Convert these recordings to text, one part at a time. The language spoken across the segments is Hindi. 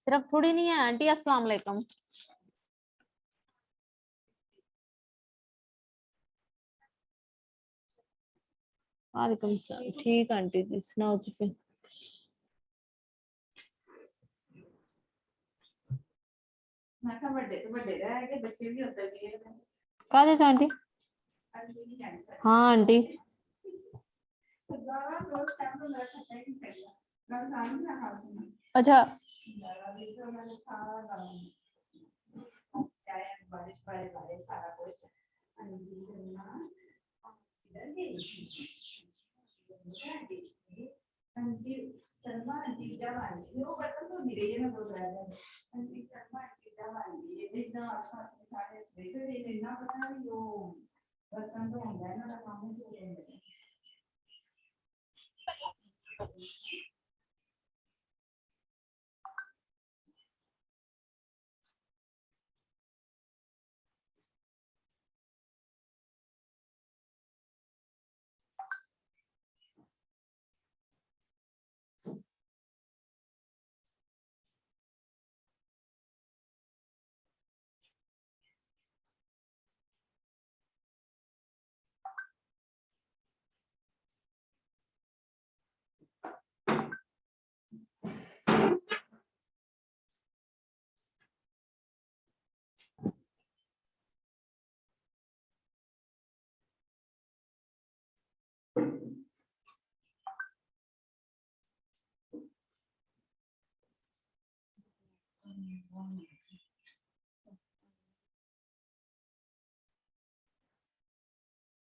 सिर्फ थोड़ी नहीं है आंटी। अस्सलाम वालेकुम। वालेकुम सलाम। ठीक आंटी जी, सुनाओ तुसी। कादे च आंटी? हाँ आंटी। अच्छा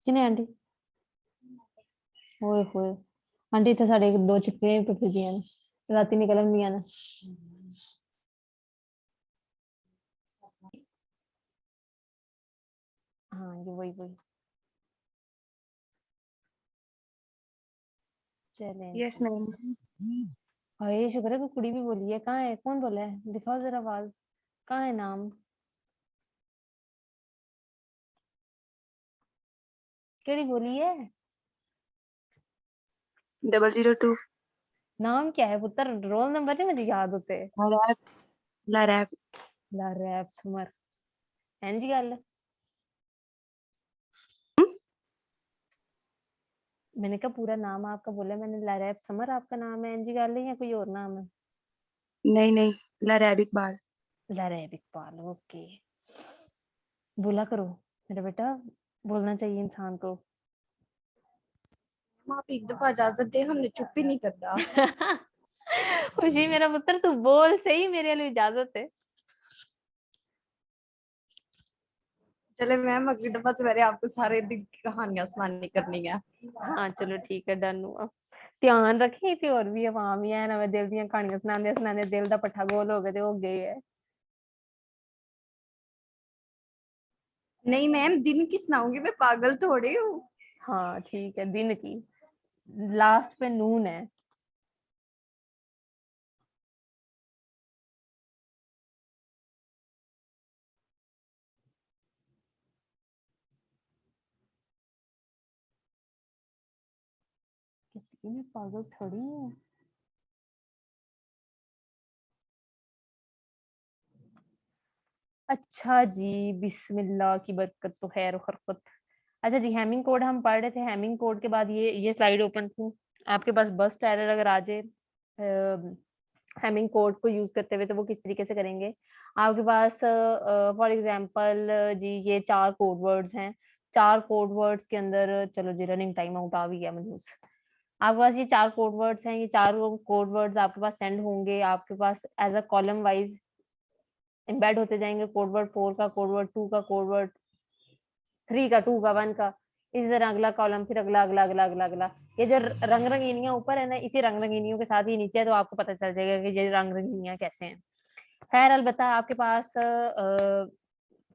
किने आंटी? ओए होए आंटी, इतने साढ़े दो चिपकलियां भी फिर दियां ने राती निकलन दियां ने। हाँ ये वही वही। चले यस मैम। हाय शुक्र है कोई कुड़ी भी बोली है। कहाँ है? कौन बोला है? दिखाओ जरा आवाज। कहाँ है नाम? केड़ी बोली है? 002 नाम क्या है पुत्र? रोल नंबर नहीं मुझे याद होते। लारैप लारैप। लारैप समर। हैं जी गल? मैंने कहा पूरा नाम आपका बोला मैंने। लारैप समर आपका नाम है? हैं जी गल है या कोई और नाम है? नहीं नहीं, लारैप इकबाल। लारैप इकबाल। ओके। बोला करो मेरा बेटा, बोलना चाहिए इंसान को। आप एक दफा इजाजत दे, हमने चुप ही नहीं करता। खुशी मेरा पुत्र तू बोल सही, मेरे लिए इजाजत है। चले मैम, अगली दफा से मैंने आपको सारे दिन की कहानियां सुनानी करनी है। हाँ चलो ठीक है, डन हुआ। ध्यान रखी थी और भी अवाम ही है ना, दिल दियां कहानियां सुनांदे सुनांदे दिल दा पट्ठा गोल हो गए ते हो गए है। नहीं मैम, दिन की सुनाऊंगी, मैं पागल थोड़ी हूँ। हाँ ठीक है, दिन की। लास्ट पे नून है। कितनी में पागल थोड़ी है। अच्छा जी, बिस्मिल्लाह की बरकत तो खैर खरकत। अच्छा जी, हैमिंग कोड हम पढ़ रहे थे। हैमिंग कोड के बाद ये स्लाइड ओपन थी आपके पास। बस एरर अगर आ जाए हैमिंग कोड को यूज करते हुए तो वो किस तरीके से करेंगे। आपके पास फॉर एग्जांपल जी ये 4 कोड वर्ड्स हैं। 4 कोड वर्ड्स के अंदर, चलो जी रनिंग टाइम आउट आ भी गया मनूस। आपके पास ये 4 कोड वर्ड्स हैं। ये 4 कोड वर्ड्स आपके पास सेंड होंगे आपके पास as a column wise embed होते जाएंगे। कोड वर्ड 4 का, कोड वर्ड 2 का, कोड वर्ड 3 का, 2 का, 1 का। इसी तरह अगला कॉलम, फिर अगला अगला अगला अगला अगला। ये जो रंग रंगीनियां ऊपर है ना, इसी रंग रंगीनियों के साथ ही नीचे है, तो आपको पता चल जाएगा कि ये रंग रंगीनियां कैसे हैं। खैर अलबत्ता आपके पास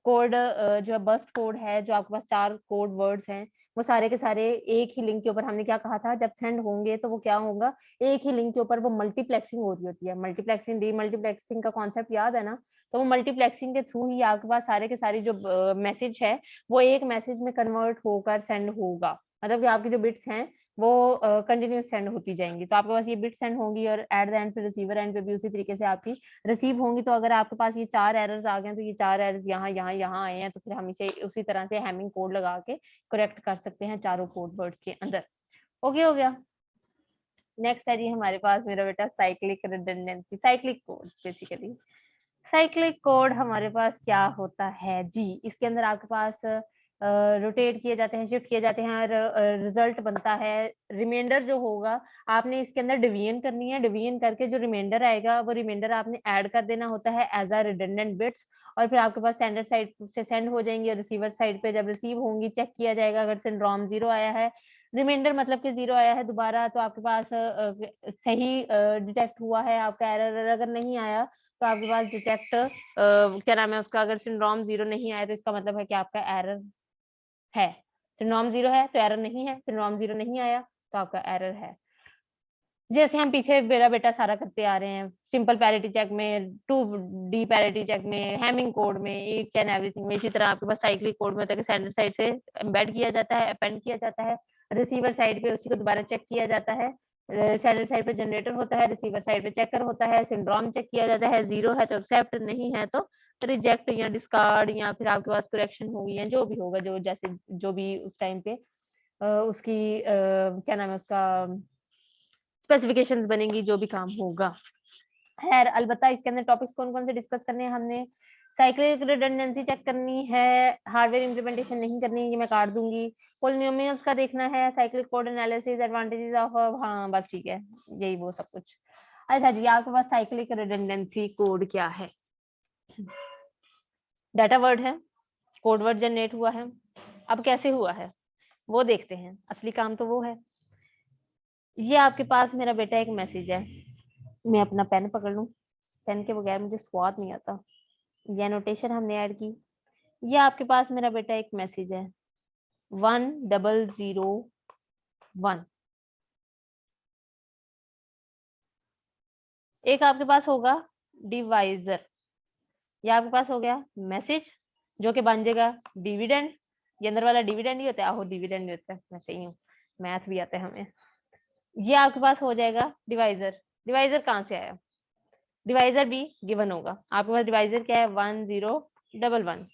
कोड जो है बस्ट कोड है, जो आपके पास 4 कोड वर्ड्स हैं, वो सारे के सारे एक ही लिंक के ऊपर, हमने क्या कहा था, जब सेंड होंगे तो वो क्या होगा, एक ही लिंक के ऊपर वो मल्टीप्लेक्सिंग हो रही होती है। मल्टीप्लेक्सिंग, डी मल्टीप्लेक्सिंग का कॉन्सेप्ट याद है ना? तो वो मल्टीप्लेक्सिंग के थ्रू ही आपके पास सारे के सारे जो मैसेज है वो एक मैसेज में कन्वर्ट होकर सेंड होगा। मतलब कि आपके जो बिट्स हैं वो कंटिन्यूस सेंड होती जाएंगी। तो आपके पास ये बिट सेंड होंगी और एट द एंड फिर रिसीवर एंड पे भी उसी तरीके से आपकी रिसीव होंगी। तो अगर आपके पास ये 4 एरर्स आ गए हैं, तो ये 4 एरर्स यहाँ यहाँ यहाँ आए हैं, तो फिर हम इसे उसी तरह से हैमिंग कोड लगा के करेक्ट कर सकते हैं चारों कोड वर्ड के अंदर। ओके हो गया। नेक्स्ट है जी हमारे पास मेरा बेटा cyclic redundancy, cyclic code. Basically cyclic code हमारे पास क्या होता है जी, इसके अंदर आपके पास रोटेट किए जाते हैं, शिफ्ट किए जाते हैं और रिजल्ट बनता है। रिमाइंडर जो होगा आपने इसके अंदर डिवीजन करनी है, डिवीजन करके जो रिमाइंडर आएगा वो रिमाइंडर आपने ऐड कर देना होता है एज अ रिडंडेंट बिट्स, और फिर आपके पास सेंडर साइड से सेंड हो जाएंगी और रिसीवर साइड पे जब रिसीव होंगी चेक किया जाएगा। अगर सिंड्रोम 0 आया है, रिमाइंडर मतलब कि 0 आया है दोबारा, तो आपके पास सही डिटेक्ट हुआ है आपका एरर। अगर नहीं आया तो आपके पास डिटेक्ट क्या नाम है उसका, अगर सिंड्रोम 0 नहीं आया तो इसका मतलब है कि आपका एरर है। सिंड्रोम 0 है तो एरर नहीं है, सिंड्रोम 0 नहीं आया तो आपका एरर है। जैसे हम पीछे मेरा बेटा सारा करते आ रहे हैं, सिंपल पैरिटी चेक में, 2D पैरिटी चेक में, हैमिंग कोड में, ईच एंड एवरीथिंग में। इसी तरह आपके पास साइक्लिक कोड में होता है कि सेंडर साइड से एम्बेड किया जाता है, अपेंड किया जाता है, रिसीवर साइड पे उसी को दोबारा चेक किया जाता है। सेंडर साइड पे जनरेटर होता है, रिसीवर साइड पे चेकर होता है, सिंड्रोम चेक किया जाता है, 0 है तो एक्सेप्ट, नहीं है तो रिजेक्ट या डिस्कार्ड, या फिर आपके पास करेक्शन होगी या जो भी होगा, जो जैसे जो भी उस टाइम पे उसकी क्या नाम है उसका स्पेसिफिकेशंस बनेंगी, जो भी काम होगा। खैर अलबत्ता इसके अंदर टॉपिक्स कौन कौन से डिस्कस करने हैं हमने, साइक्लिक रिडंडेंसी चेक करनी है, हार्डवेयर इंप्लीमेंटेशन नहीं करनी है, ये मैं काट दूंगी। पॉलिनोमियल्स का देखना है, cyclic code analysis, advantages of, हाँ बस ठीक है, यही वो सब कुछ। अच्छा जी, आपके पास साइक्लिक रिडंडेंसी कोड क्या है? डाटा वर्ड है, कोड वर्ड जनरेट हुआ है। अब कैसे हुआ है वो देखते हैं, असली काम तो वो है। ये आपके पास मेरा बेटा एक मैसेज है, मैं अपना पेन पकड़ लूं, पेन के बगैर मुझे स्वाद नहीं आता। ये नोटेशन हमने ऐड की। ये आपके पास मेरा बेटा एक मैसेज है 1001। एक आपके पास होगा डिवाइजर, ये आपके पास हो गया मैसेज जो कि बन जाएगा डिविडेंड। ये अंदर वाला डिविडेंड ही होता है, आहो डिविडेंड होता है, मैं सही हूँ, मैथ भी आता है हमें। ये आपके पास हो जाएगा डिवाइजर। डिवाइजर कहाँ से आया? डिवाइजर भी गिवन होगा आपके पास। डिवाइजर क्या है? 1011।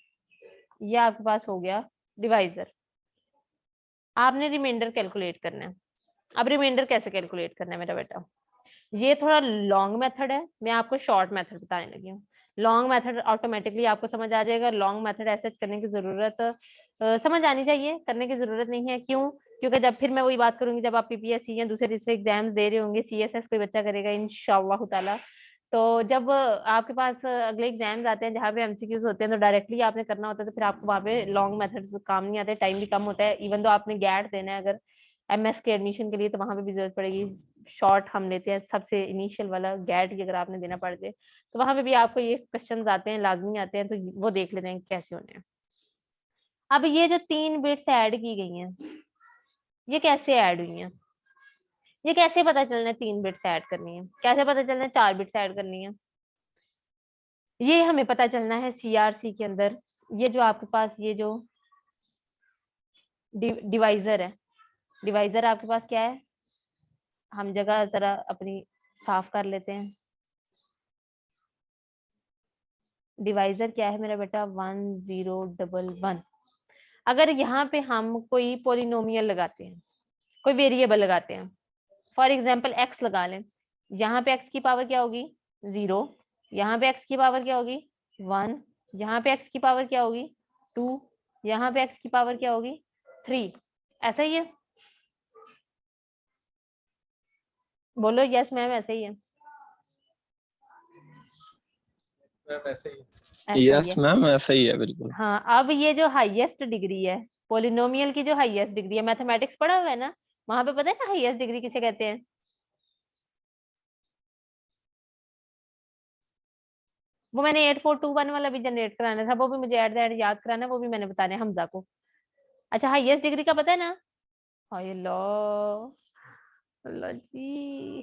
ये आपके पास हो गया डिवाइजर। आपने रिमाइंडर कैलकुलेट करना है। अब रिमाइंडर कैसे कैलकुलेट करना है मेरा बेटा? ये थोड़ा लॉन्ग मेथड है, मैं आपको शॉर्ट मेथड बताने लगी हूँ। लॉन्ग मेथड ऑटोमेटिकली आपको समझ आ जाएगा। लॉन्ग मेथड ऐसे करने की जरूरत समझ आनी चाहिए, करने की जरूरत नहीं है। क्यों? क्योंकि जब फिर मैं वही बात करूंगी, जब आप पीपीएससी या दूसरे एग्जाम्स दे रहे होंगे, सीएसएस कोई बच्चा करेगा इंशाअल्लाह ताला, तो जब आपके पास अगले एग्जाम्स आते हैं जहाँ पे एमसीक्यूज होते हैं, तो डायरेक्टली आपने करना होता है, तो फिर आपको वहाँ पे लॉन्ग मेथड्स काम नहीं आते, टाइम भी कम होता है। इवन तो आपने गैट देना है अगर एमएस के एडमिशन के लिए, तो वहां पे भी जरूरत पड़ेगी। शॉर्ट हम लेते हैं सबसे इनिशियल वाला गैट की, अगर आपने देना पड़ जाए तो वहां पे भी आपको ये क्वेश्चंस आते हैं, लाजमी आते हैं, तो वो देख लेते हैं कैसे होने हैं। अब ये जो 3 बिट्स ऐड की गई हैं, ये कैसे ऐड हुई हैं? ये कैसे पता चलना है 3 बिट्स ऐड करनी है? कैसे पता चलना है 4 बिट्स ऐड करनी है? ये हमें पता चलना है सीआरसी के अंदर। ये जो आपके पास ये जो डिवाइजर है, डिवाइजर आपके पास क्या है? हम जगह जरा अपनी साफ कर लेते हैं। डिवाइजर क्या है मेरा बेटा? 1011। अगर यहाँ पे हम कोई पोलिनोमियल लगाते हैं, कोई वेरिएबल लगाते हैं, फॉर एग्जाम्पल एक्स लगा लें, यहाँ पे एक्स की पावर क्या होगी? 0, यहाँ पे एक्स की पावर क्या होगी? 1, यहाँ पे एक्स की पावर क्या होगी? 2, यहाँ पे एक्स की पावर क्या होगी? 3। ऐसा ही है? बोलो यस मैम, ऐसे ही है? यस मैम ऐसा ही है बिल्कुल। हाँ, अब ये जो हाईएस्ट डिग्री है पोलिनोमियल की, जो हाईएस्ट डिग्री है, मैथमेटिक्स पढ़ा हुआ है ना, वहां पे पता है ना हाईएस्ट डिग्री किसे कहते हैं? वो मैंने 8421 वाला भी जनरेट कराना था, वो भी मुझे एट द एंड याद कराना है, वो भी मैंने बताना है हमजा को। अच्छा, हाईएस्ट डिग्री का पता है ना? हाय अल्लाह जी,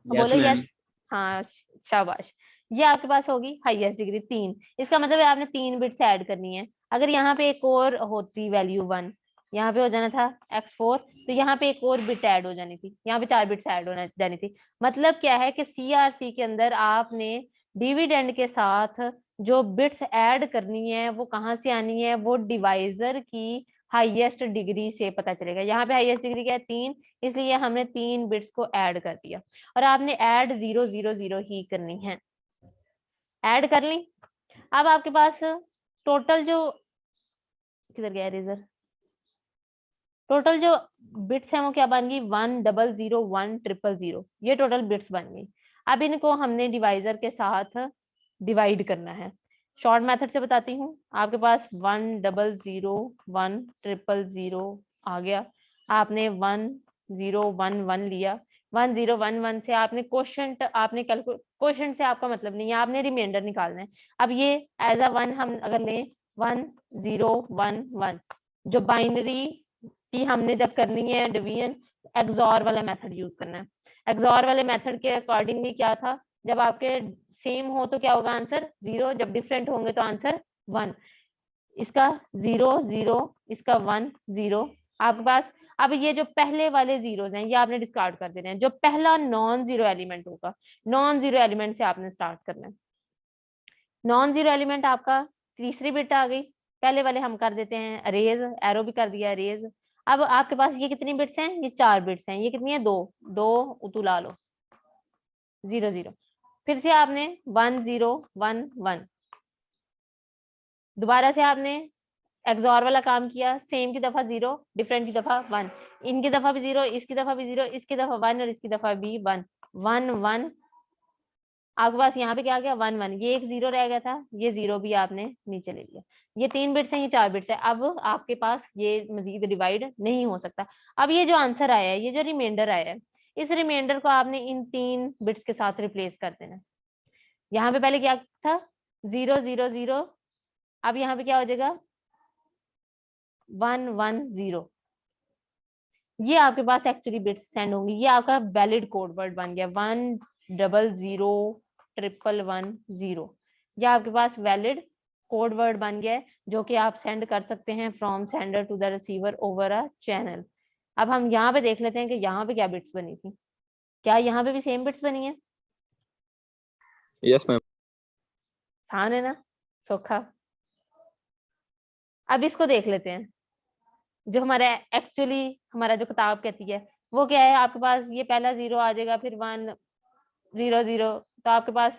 बोलो यस। हाँ शाबाश। ये आपके पास होगी हाईएस्ट डिग्री 3। इसका मतलब है आपने 3 बिट्स ऐड करनी है। अगर यहाँ पे एक और होती वैल्यू 1, यहाँ पे हो जाना था x4, तो यहाँ पे एक और बिट ऐड हो जानी थी, यहाँ पे 4 बिट्स ऐड होना जानी थी। मतलब क्या है कि CRC के अंदर आपने डिविडेंड के साथ जो बिट्स ऐड करनी है वो कहाँ से आनी है, वो डिवाइजर की हाईएस्ट डिग्री से पता चलेगा। यहाँ पे हाईएस्ट डिग्री क्या है 3, इसलिए हमने 3 बिट्स को ऐड कर दिया और आपने ऐड 0 0 0 ही करनी है। ऐड कर ली। अब आपके पास टोटल जो, किधर गया इरेजर, टोटल जो बिट्स हैं वो क्या बन गई 1 0 0 1 0 0, ये टोटल बिट्स बन गई। अब इनको हमने डिवाइजर के साथ डिवाइड करना है। शॉर्ट मेथड से बताती हूँ। आपके पास 1 0 0 1 0 0 आ गया, आपने 1 0 1 1 लिया, 1 0 1 1 से आपने क्वोशंट, आपने क्वोशंट से आपका मतलब नहीं है, आपने रिमाइंडर निकालना है। अब ये एज अ 1 हम अगर लें 1 0 1 1, जो बाइनरी कि हमने जब करनी है डिवीजन, एक्सॉर वाला मेथड यूज करना है। एक्सॉर वाले मेथड के अकॉर्डिंगली क्या था, जब आपके सेम हो तो क्या होगा आंसर 0, जब डिफरेंट होंगे तो आंसर 1। इसका 0 0, इसका 1 0 आपके पास। अब ये जो पहले वाले जीरोस हैं ये आपने डिस्कार्ड कर देने हैं। जो पहला नॉन जीरो एलिमेंट होगा, नॉन जीरो एलिमेंट से आपने स्टार्ट करना है। नॉन जीरो एलिमेंट आपका तीसरी बिट आ गई, पहले वाले हम कर देते हैं अरेज, एरो भी कर दिया अरेज। अब आपके पास ये कितनी बिट्स हैं, ये 4 बिट्स हैं, ये कितनी है 2 2 उतुला लो 0 0, फिर से आपने 1 0 1 1, दोबारा से आपने एक्सॉर वाला काम किया, सेम की दफा 0, डिफरेंट की दफा 1, इनकी दफा भी 0, इसकी दफा भी 0, इसकी दफा 1 और इसकी दफा भी 1 1 1। आपके पास यहाँ पे क्या आ गया 1 1, ये एक 0 रह गया था, ये 0 भी आपने नीचे ले लिया। ये 3 बिट्स हैं, ये 4 बिट्स है। अब आपके पास ये मजीद डिवाइड नहीं हो सकता। अब ये जो आंसर आया है, ये जो रिमाइंडर आया है, इस रिमाइंडर को आपने इन 3 बिट्स के साथ रिप्लेस कर देना। यहाँ पे पहले क्या था 0 0 0, अब यहाँ पे क्या हो जाएगा 1 1 0। ये आपके पास एक्चुअली बिट्स सेंड होंगी, ये आपका वैलिड कोड वर्ड बन गया 1 0 0 1 1 0। ये आपके पास वैलिड कोड वर्ड बन गया है जो कि आप सेंड कर सकते हैं from sender to the receiver over a channel. अब हम यहाँ पे देख लेते हैं कि यहाँ पे क्या बिट्स बनी थी। क्या यहाँ पे भी सेम बिट्स बनी है? Yes ma'am. आसान है ना, सौखा। अब इसको देख लेते हैं, जो हमारा एक्चुअली हमारा जो किताब कहती है वो क्या है। आपके पास ये पहला 0 आ जाएगा, फिर 1 0 0, तो आपके पास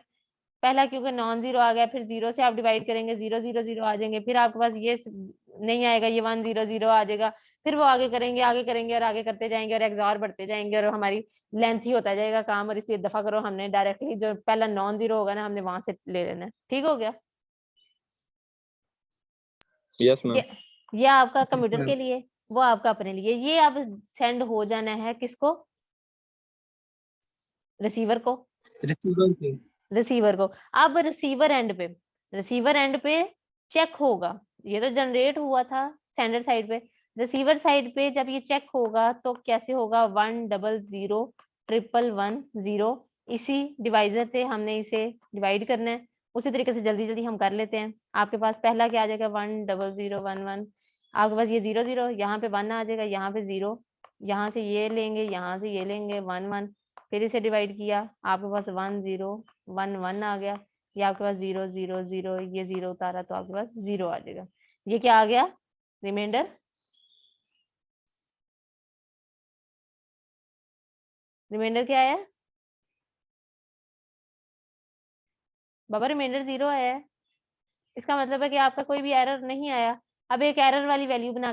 पहला क्योंकि नॉन जीरो आ गया, फिर 0 से आप डिवाइड करेंगे 0 0 0 आ जाएंगे, फिर आपके पास ये नहीं आएगा, ये 1 0 0 आ जाएगा, फिर वो आगे करेंगे और आगे करते जाएंगे और एक्सॉर बढ़ते जाएंगे और हमारी लेंथ ही होता जाएगा काम। और इसलिए दफा करो, हमने डायरेक्टली जो पहला नॉन जीरो होगा ना हमने वहां से ले लेना है। ठीक हो गया? Yes ma'am. ये आपका कंप्यूटर के लिए, वो आपका अपने लिए। ये अब सेंड हो जाना है किसको, रिसीवर को, रिसीवर को। अब रिसीवर एंड पे चेक होगा, ये तो जनरेट हुआ था सेंडर साइड पे, रिसीवर साइड पे जब ये चेक होगा तो कैसे होगा 1 0 0 1 1 0। इसी डिवाइजर से हमने इसे डिवाइड करना है, उसी तरीके से जल्दी जल्दी हम कर लेते हैं। आपके पास पहला क्या आ जाएगा 1 0 0 1 1, आपके पास ये 0 0, यहाँ पे 1 आ जाएगा, यहाँ पे 0, यहाँ से ये लेंगे, यहाँ से ये लेंगे 1 1, फिर इसे डिवाइड किया, आपके पास 1 0 1 1 आ गया। ये आपके पास 0 0 0, ये 0 उतारा तो आपके पास 0 आ जाएगा। ये क्या आ गया रिमाइंडर, रिमाइंडर क्या आया बाबा, रिमाइंडर 0 आया है। इसका मतलब है कि आपका कोई भी एरर नहीं आया। अब एक एरर वाली वैल्यू बना